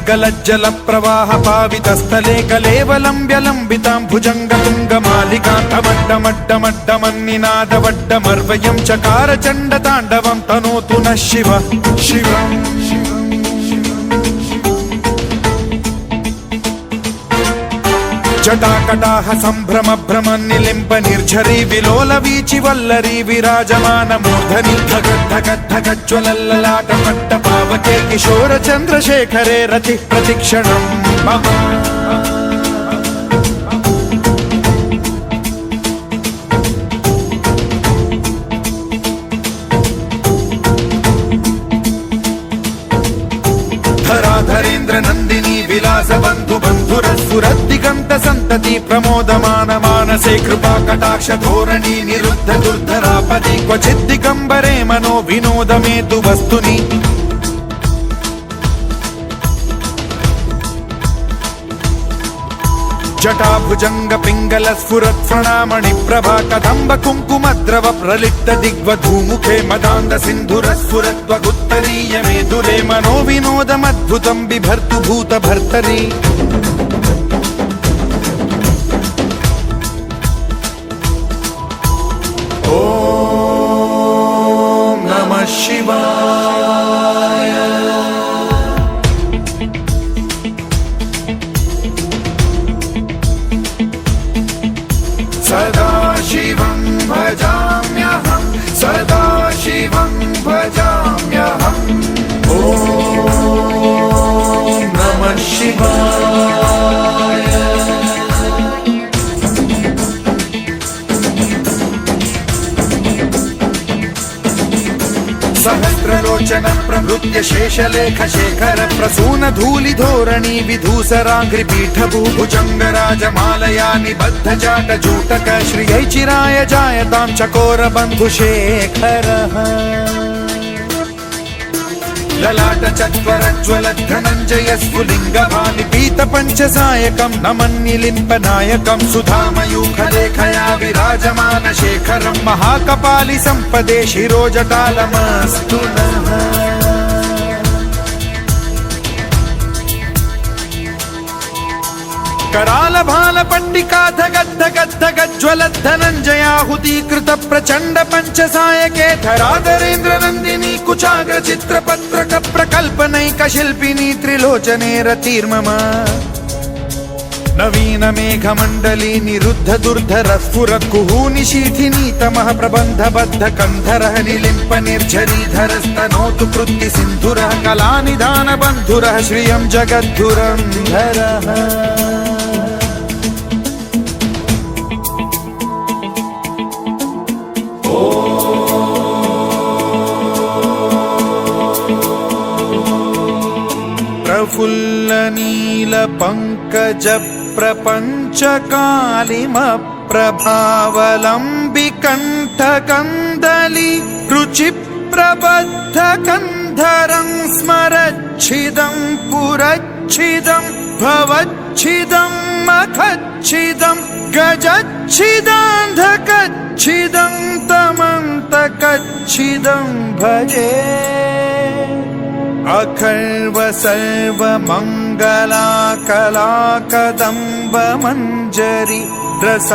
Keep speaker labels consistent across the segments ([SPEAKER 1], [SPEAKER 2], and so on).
[SPEAKER 1] गलज्जल प्रवाह पावितस्थले कलेवलम्ब्य लम्बितां भुजङ्गतुङ्गमालिकान्तमड्डमड्डमड्डमन्निनादवड्डमर्वयं चकार चण्डताण्डवं तनोतु नः शिव शिवम् जटाकटाह सम्भ्रम भ्रम निलिम्ब निर्झरी विलोल वीचि वल्लरी विराजमान मूर्धनि धगद्धगद्धगज्ज्वलल्ललाट पट्ट पावके किशोर चन्द्रशेखरे रति प्रतिक्षणम् धराधरेन्द्र नन्दिनी विलास बन्धु बन्धुरस्फुरद्दिगन्त सन्तति प्रमोदमान मानसे कृपा कटाक्ष धोरणी निरुद्ध दुर्धरापदि क्वचित् दिगम्बरे मनो विनोदमेतु वस्तुनि जटाभुजंग पिंगल स्फुरत् प्रणामणि प्रभा कदम्ब कुङ्कुमद्रव प्रलिप्त दिग्वधूमुखे मदान्द सिन्धुर स्फुरत्वगुत्तरीय मेदुरे मनो विनोदमद्भुतं बिभर्तु भूत भर्तरि ॐ नमः शिवाय सदा शिवं भजाम्यहं सदा शिवं भजाम्यहम् ॐ नमः शिवाय सहस्रलोचन प्रभृत्य शेषलेख शेखर प्रसून धूलि धोरणी विधूसराग्रि पीठ भूभुजंग राजमालया निबद्ध जाट जूटक श्रियै चिराय जायतां चकोर बन्धु शेखरः ललाट चत्वरज्ज्वल धनञ्जय स्फुलिङ्ग भानि पीत पञ्चसायकं नमन्निलिम्प नायकं सुधामयूखलेखया विराजमान शेखरं महाकपालि सम्पदे शिरोजटालमस्तु नः कराल भाल पट्टिका धगद्धगद्धगज्ज्वलत् धनञ्जयाहुतीकृत प्रचण्ड पञ्चसायके धराधरेन्द्र नन्दिनी कुचाग्र चित्रपत्रक प्रकल्पनैक शिल्पिनी त्रिलोचने रतिर्मम नवीन मेघमण्डली निरुद्ध दुर्धर स्फुरत् कुहूनि शीथिनी तमः प्रबन्ध बद्ध कन्धरः निलिम्प निर्झरीधरस्तनोतु कृत्ति सिन्धुरः कलानिधान बन्धुरः श्रियं जगद्धुरन्धरः प्रफुल्ल नील पंकज प्रपंच कालिम प्रभावलंबि कंठ कंदली रुचि प्रबद्ध कंधरं स्मरच्छिदं पुरच्छिदं भवच्छिदं मखच्छिदं गजच्छिदान्धकच्छिदं तमन्तकच्छिदं भजे अखर्व सर्व मंगला कला कदम्ब मंजरी रस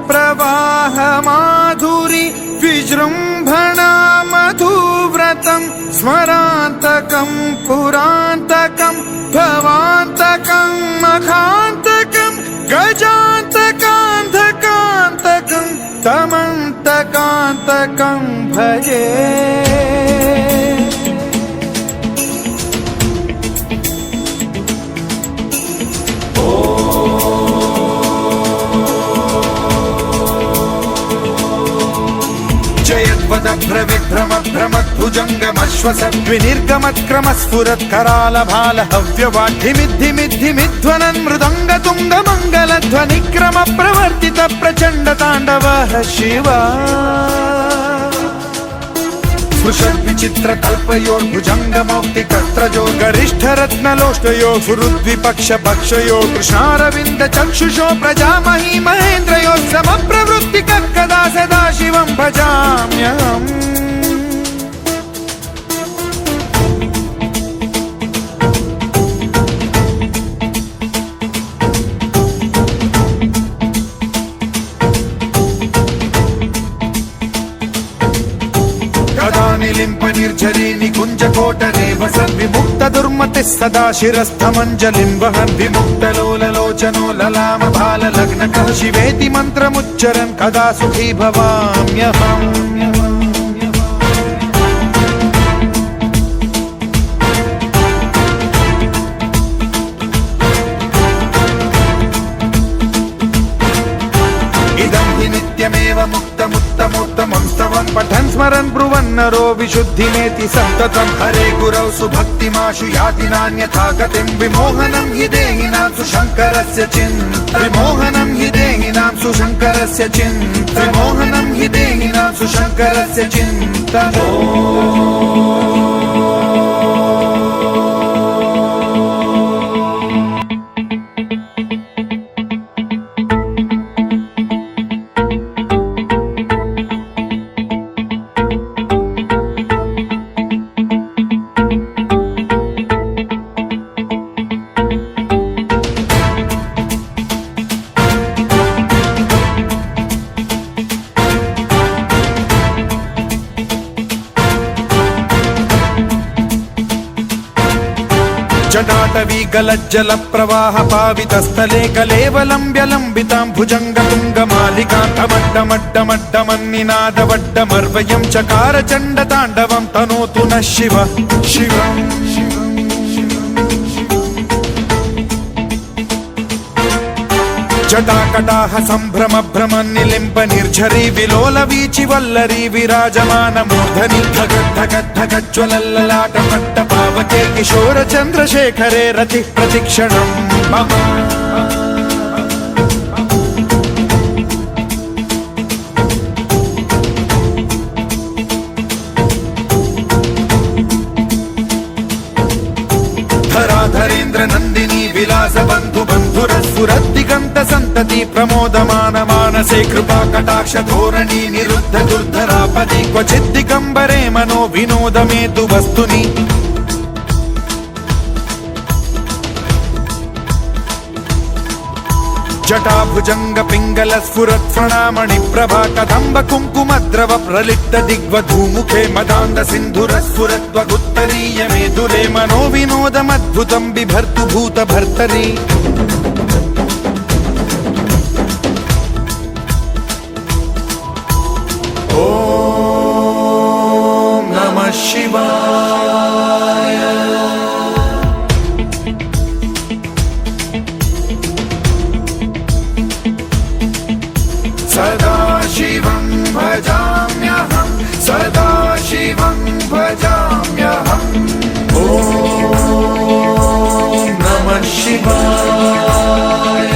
[SPEAKER 1] प्रवाह माधुरी विजृंभणा मधुव्रतं स्मरान्तकं पुरान्तकं भवान्तकं मखान्तकं गजान्तकान्धकान्तकं तमन्तकान्तकं भजे भ्रविभ्रम भ्रमद्भुजङ्गमश्वसद्विनिर्गमत्क्रम स्फुरत् कराल भाल हव्यवाढ्यमिद्धिमिद्धिमिध्वनन् मृदङ्ग तुङ्ग मङ्गलध्वनिक्रम प्रवर्तित प्रचण्ड ताण्डवः शिवा स्पृशद्विचित्र कल्पयोर्भुजङ्ग मौक्तिकस्त्रजो गरिष्ठ रत्नलोष्टयो सुहृद्विपक्ष पक्षयो कृष्णारविन्द चक्षुषो प्रजामही महेन्द्रयो समप्रवृत्तिकः कदा सदा शिवं भजाम्यहम् कोटरेव सद्विमुक्त दुर्मतिः सदा शिरस्थमञ्जलिं वहन् विमुक्तलोललोचनो ललाम भाललग्नकः शिवेति मन्त्रमुच्चरन् कदा सुखी भवाम्यहम्। नित्यमेव मुक्तमुत्तमोत्तमं स्तवं पठन् स्मरन् ब्रुवन्नरो विशुद्धिमेति सन्ततं हरे गुरौ सुभक्तिमाशु याति नान्यथा गतिं विमोहनं हि देहिनां सुशङ्करस्य चिन्ता विमोहनं हि देहिनां सुशङ्करस्य चिन्ता विमोहनं हि देहिनां सुशङ्करस्य चिन्ता। जटाटवी गलज्जल प्रवाह पावितस्थले कलेवलम्ब्यलम्बितां भुजङ्गतुङ्गमालिकां टमड्डमड्डमड्डमन्निनादवड्डमर्वयं चकार चण्डताण्डवं तनोतु नः शिव शिवम्। जटाकटाह सम्भ्रम भ्रम निलिम्ब निर्झरी विलोल वीचि वल्लरी विराजमान मूर्धनि धगद्धगद्धगज्ज्वलल्ललाट पट्ट पावके किशोर चन्द्रशेखरे रतिः प्रतिक्षणम् मम। धराधरेन्द्र नन्दिनी विलास बन्धु बन्धुरस्फुरद्दिगन्त सन्तति प्रमोदमान मानसे कृपा कटाक्ष धोरणी निरुद्ध दुर्धरापदि क्वचिद्दिगम्बरे मनो विनोदमेतु वस्तुनि। जटाभुजंग पिंगल स्फुरत् प्रणामणि प्रभा कदम्ब कुङ्कुमद्रव प्रलिप्त दिग्वधूमुखे मदान्द सिन्धुर स्फुरत्वगुत्तरीय मेदुरे मनो विनोदमद्भुतं बिभर्तु भूत भर्तरि। ॐ नमः शिवाय। सदा शिवं भजाम्यहं सदा शिवं भजाम्यहम्। ॐ नमः शिवाय।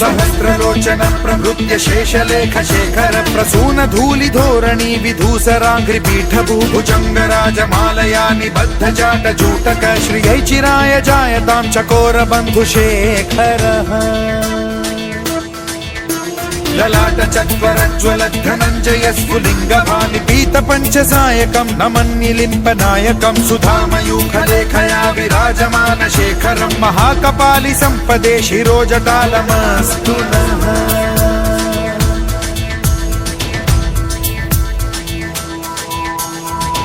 [SPEAKER 1] सहस्रलोचन प्रभृत्य शेषलेख शेखर प्रसून धूलि धोरणी विधूसराङ्घ्रि पीठभूभुजङ्गराजमालया निबद्ध जाट जूटक श्रियै चिराय जायतां चकोर बन्धुशेखरः। ललाट चत्वरज्ज्वल धनञ्जय स्फुलिङ्गभानि पीत पञ्चसायकं नमन्निलिम्पनायकं सुधामयूखलेखया विराजमान शेखरं महाकपालि सम्पदे शिरोजटालमस्तु नः।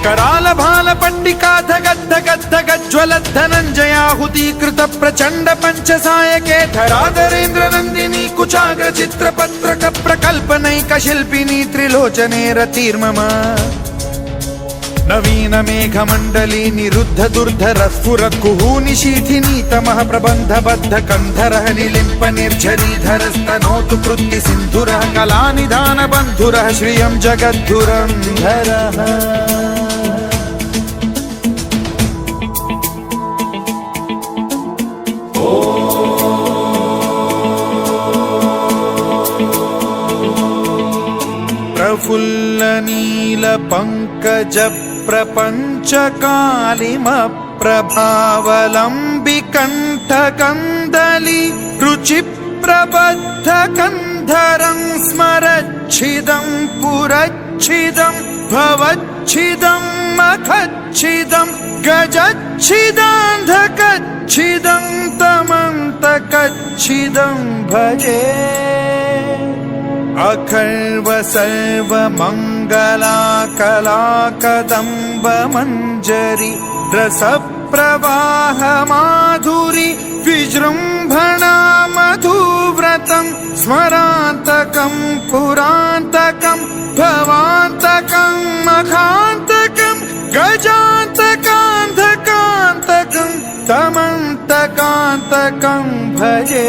[SPEAKER 1] कराल भाल पट्टिका धगद्धगद्धगज्ज्वलत् धनञ्जयाहुतीकृत प्रचण्ड पञ्चसायके धराधरेन्द्र नन्दिनी कुचाग्र चित्रपत्रक प्रकल्पनैक शिल्पिनी त्रिलोचने रतिर्मम। नवीन मेघमण्डली निरुद्ध दुर्धर स्फुरत् कुहूनि शीथिनी तमः प्रबन्धबद्ध कन्धरः निलिम्प निर्झरीधरस्तनोतु कृत्ति सिन्धुरः कलानिधान बन्धुरः श्रियं जगद्धुरन्धरः। प्रफुल्ल नील पंकज प्रपंच कालिम प्रभावलंबि कंठ कंदली रुचि प्रबद्ध कंधरं स्मरच्छिदं पुरच्छिदं भवच्छिदं मखच्छिदं गजच्छिदान्धकच्छिदं तमन्त शान्तकच्छिदं भजे अखर्व सर्वमङ्गलाकलाकदम्बमञ्जरी रसप्रवाह माधुरी विजृम्भणा मधुव्रतं स्मरान्तकं पुरान्तकं भवान्तकं मखान्तकं गजान्तकान्धकान्तकं तमन्तकान्तकं भजे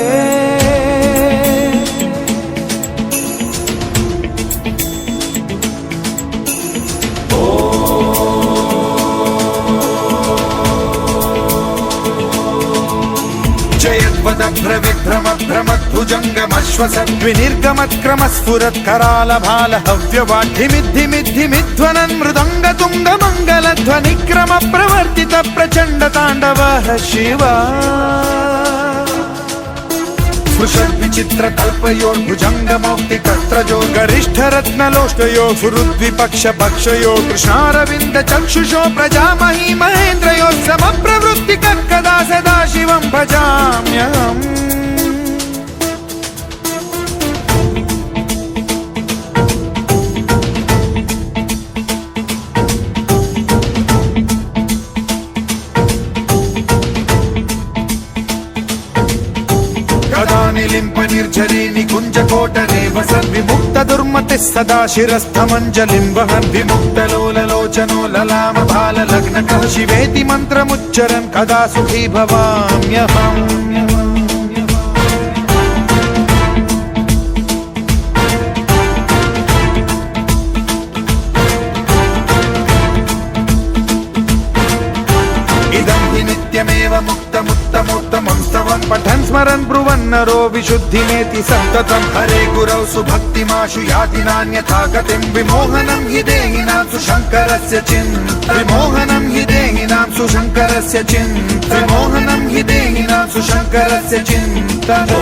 [SPEAKER 1] जयद्वदभ्रविभ्रमभ्रमद्भुजङ्गमश्वसद्विनिर्गमत्क्रमस्फुरत्कराल भालहव्यवाढ्यमिद्धिमिद्धिमिध्वनन् मृदङ्गतुङ्गमङ्गलध्वनिक्रम प्रवर्तित प्रचण्ड ताण्डवः शिवा स्पृशद्विचित्रतल्पयोर्भुजङ्गमौक्तिकस्त्रजो गरिष्ठरत्नलोष्टयो सुहृद्विपक्षपक्षयो कृष्णारविन्द चक्षुषो प्रजामही महेन्द्रयो समप्रवृत्तिकः कदा सदा शिवं भजाम्यहम् निलिम्प निर्झरी निकुञ्जकोटरे वसन् विमुक्त दुर्मतिः सदा शिरस्थमञ्जलिं वहन् विमुक्तलोललोचनो ललाम भाल लग्नकः शिवेति मन्त्रमुच्चरन् कदा सुखी भवाम्यहम् नित्यमेव मुक्तमुत्तमोत्तमं स्तवं पठन् स्मरन् ब्रुवन्नरो विशुद्धिमेति सन्ततं हरे गुरौ सुभक्तिमाशु याति नान्यथा गतिं विमोहनं हि देहिनां सुशङ्करस्य विमोहनं हि देहिनां सुशङ्करस्य विमोहनं हि देहिनां सुशङ्करस्य चिन्तनम्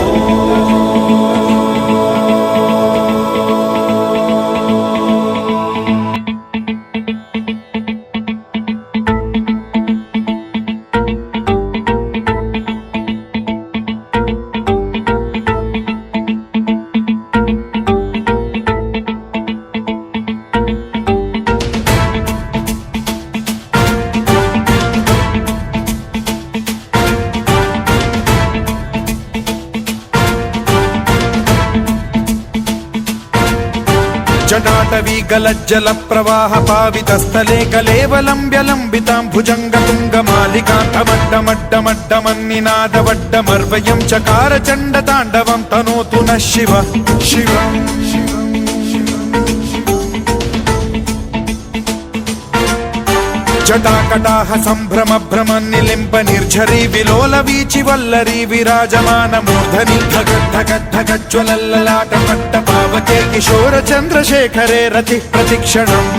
[SPEAKER 1] जटाटवी गलज्जल प्रवाह पावितस्थले कलेवलम्ब्यलम्बितां भुजङ्गतुङ्गमालिकां टमड्डमड्डमड्डमन्निनादवड्डमर्वयं चकार चण्डताण्डवं तनोतु नः शिवः शिवम् जटाकटाह सम्भ्रम भ्रमन् निलिम्प निर्झरी विलोल वीचि वल्लरी विराजमान मूर्धनि धगद्धगद्धगज्ज्वलल्ललाट पट्ट पावके किशोर चन्द्रशेखरे रतिः प्रतिक्षणम्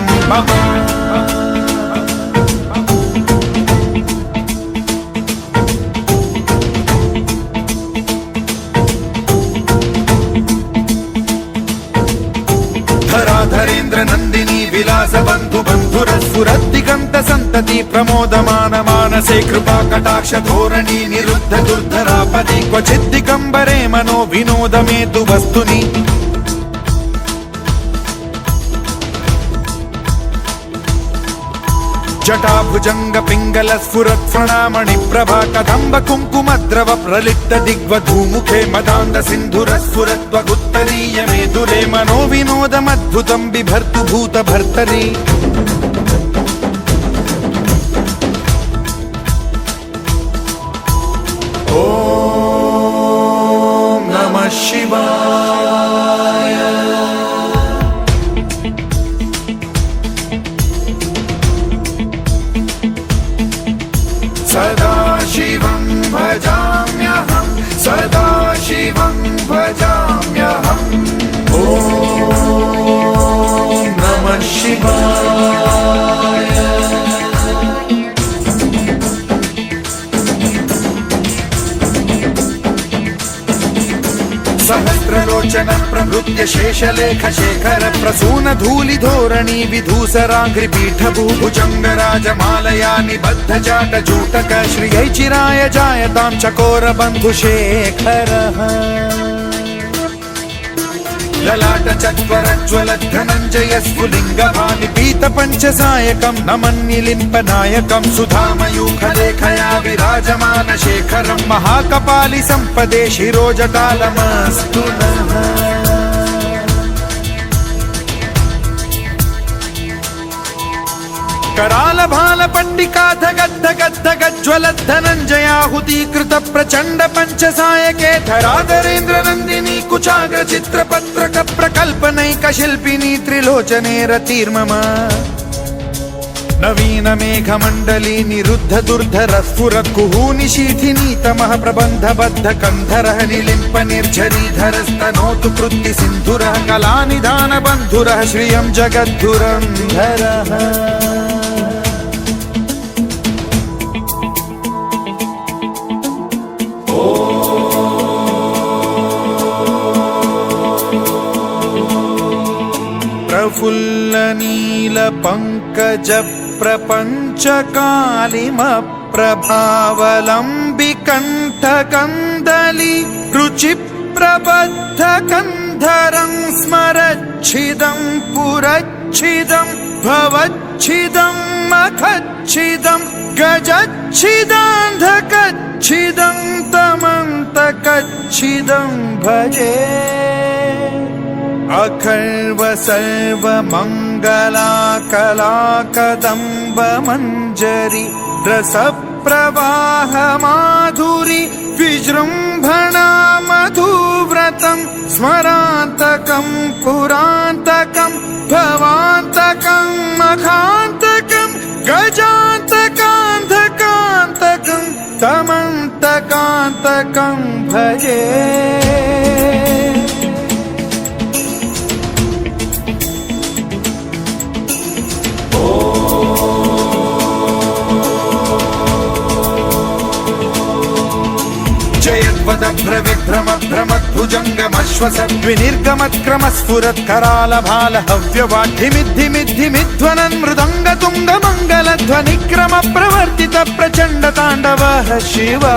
[SPEAKER 1] धराधरेन्द्र नन्दिनी विलास बन्धु बन्धुरस्फुरद्दिगन्त सन्तति प्रमोदमान मानसे कृपा कटाक्ष धोरणी निरुद्ध दुर्धरापदि क्वचिद्दिगम्बरे मनो विनोद मे तु वस्तुनि जटाभुजंग पिंगल स्फुरत् फणामणि प्रभा कदम्ब कुङ्कुमद्रव प्रलिप्त दिग्वधूमुखे मदान्ध सिन्धुर स्फुरत्वगुत्तरीय मेदुरे मनो विनोदमद्भुतं बिभर्तु भूत भर्तरि ॐ नमः शिवाय सदा शिवं भजाम्यहं सदा शिवं भजाम्यहम् ॐ नमः शिवाय सहस्रलोचन प्रभृत नृत्य शेषलेख शेखर प्रसून धूलि धोरणी विधूसराग्रि पीठ भूभुजंग राजमालया निबद्ध जाट जूटक श्रियै चिराय जायतां चकोर बंधु शेखरः ललाट चत्वरज्वल धनञ्जय स्फुलिंग भानि पीत पंचसायकं नमन्निलिम्प नायकं सुधामयूखलेखया विराजमान शेखरं महाकपालि संपदे शिरोजटालमस्तु नः कराल भाल पंडिका धगद् धगद् धगज्ज्वल धनञ्जयाहुतीकृत प्रचंड पंचसायके धराधरेन्द्र नंदिनी कुचाग्र चित्रपत्रक प्रकल्पनैक शिल्पिनी त्रिलोचने रतिर्मम नवीन मेघमण्डली निरुद्ध दुर्धर स्फुरत् कुहूनिशीथिनी तमः प्रबन्ध बद्ध कन्धरः निलिम्प निर्झरीधरस्तनोतु कृत्ति सिन्धुरः कलानिधान बन्धुरः श्रियं जगद्धुरन्धरः प्रफुल्ल नील पंकज प्रपंच कालिम प्रभावलंबि कंठ कंदली रुचि प्रबद्ध कंधरं स्मरच्छिदं पुरच्छिदं भवच्छिदं मखच्छिदं गजच्छिदान्धकच्छिदं तमन्तकच्छिदं भजे अखर्व सर्व मंगला कला कदम्ब मंजरी रस प्रवाह माधुरी विजृंभणा मधुव्रतं स्मरान्तकं पुरान्तकं भवान्तकं मखान्तकं गजान्तकान्धकान्तकं तमन्तकान्तकं भजे भ्रविभ्रम भ्रमद्भुजङ्गमश्वसद्विनिर्गमत्क्रम स्फुरत् कराल भाल हव्यवाढ्धिमिद्धिमिद्धिमिध्वनन् मृदङ्ग तुङ्ग मङ्गलध्वनिक्रम प्रवर्तित प्रचण्ड ताण्डवः शिवा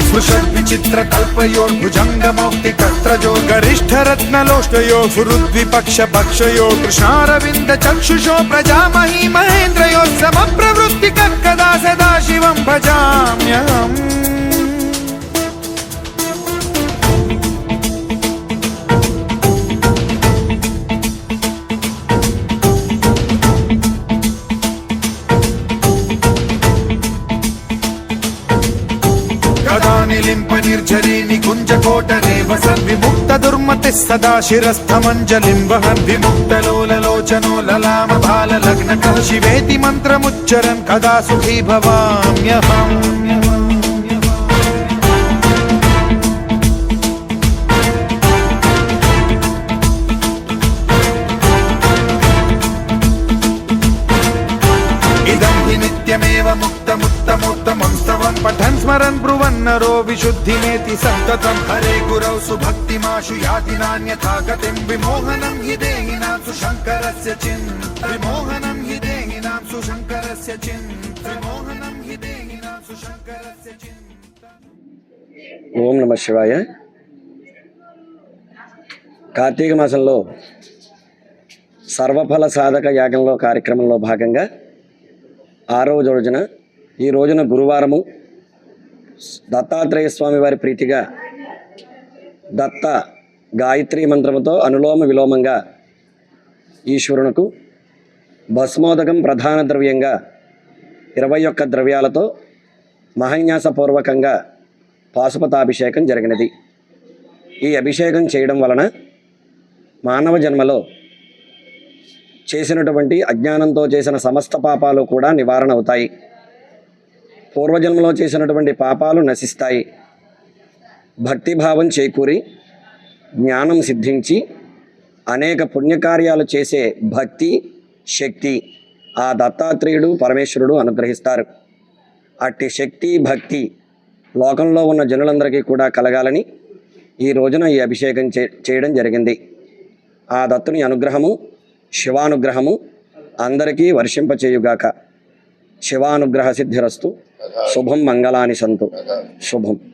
[SPEAKER 1] स्पृशद्विचित्र कल्पयोर्भुजङ्ग मौक्तिकस्त्रजो गरिष्ठ रत्नलोष्टयो फुरुद्विपक्ष पक्षयो कृष्णारविन्द चक्षुषो प्रजामही महेन्द्रयो समप्रवृत्ति कदा सदा शिवं भजाम्यहम् निलिम्प निर्झरी निकुंज कोटरे वसन् विमुक्त दुर्मतिः सदा शिरस्थमञ्जलिं वहन् विमुक्त लोललोचनो ललाम भाल लग्नकः शिवेति मन्त्रमुच्चरन् कदा सुखी भवाम्यहम् नित्यमेव मुक्तमुत्तमोत्तमं स्तवं पठन् स्मरन् ब्रुवन्नरो विशुद्धिमेति सन्ततं हरे गुरौ सुभक्तिमाशु याति नान्यथा गतिं विमोहनं हि देहिनां सुशङ्करस्य चिन्ता विमोहनं हि देहिनां सुशङ्करस्य चिन्ता विमोहनं हि देहिनां सुशङ्करस्य चिन्ता।
[SPEAKER 2] ఓం నమ శివాయ. కార్తీక మాసంలో సర్వఫల సాధక యాగంలో కార్యక్రమంలో భాగంగా 6వ రోజున ఈ రోజున గురువారము దత్తాత్రేయ స్వామి వారి ప్రీతిగా దత్త గాయత్రి మంత్రముతో అనులోమ విలోమంగా ఈశ్వరునకు భస్మోదకం ప్రధాన ద్రవ్యంగా 21 ద్రవ్యాలతో మహాన్యాసపూర్వకంగా పాశుపతాభిషేకం జరిగినది. ఈ అభిషేకం చేయడం వలన మానవ జన్మలో చేసినటువంటి అజ్ఞానంతో చేసిన సమస్త పాపాలు కూడా నివారణ అవుతాయి. పూర్వజన్మలో చేసినటువంటి పాపాలు నశిస్తాయి. భక్తిభావం చేకూరి జ్ఞానం సిద్ధించి అనేక పుణ్యకార్యాలు చేసే భక్తి శక్తి ఆ దత్తాత్రేయుడు పరమేశ్వరుడు అనుగ్రహిస్తారు. అట్టి శక్తి భక్తి లోకంలో ఉన్న జనులందరికీ కూడా కలగాలని ఈ రోజున ఈ అభిషేకం చేయడం జరిగింది. ఆ దత్తుని అనుగ్రహము, శివానుగ్రహము అందరికీ వర్షింపచేయుగాక. శివానుగ్రహ సిద్ధిరస్తు. శుభం మంగళాని సంతు. శుభం.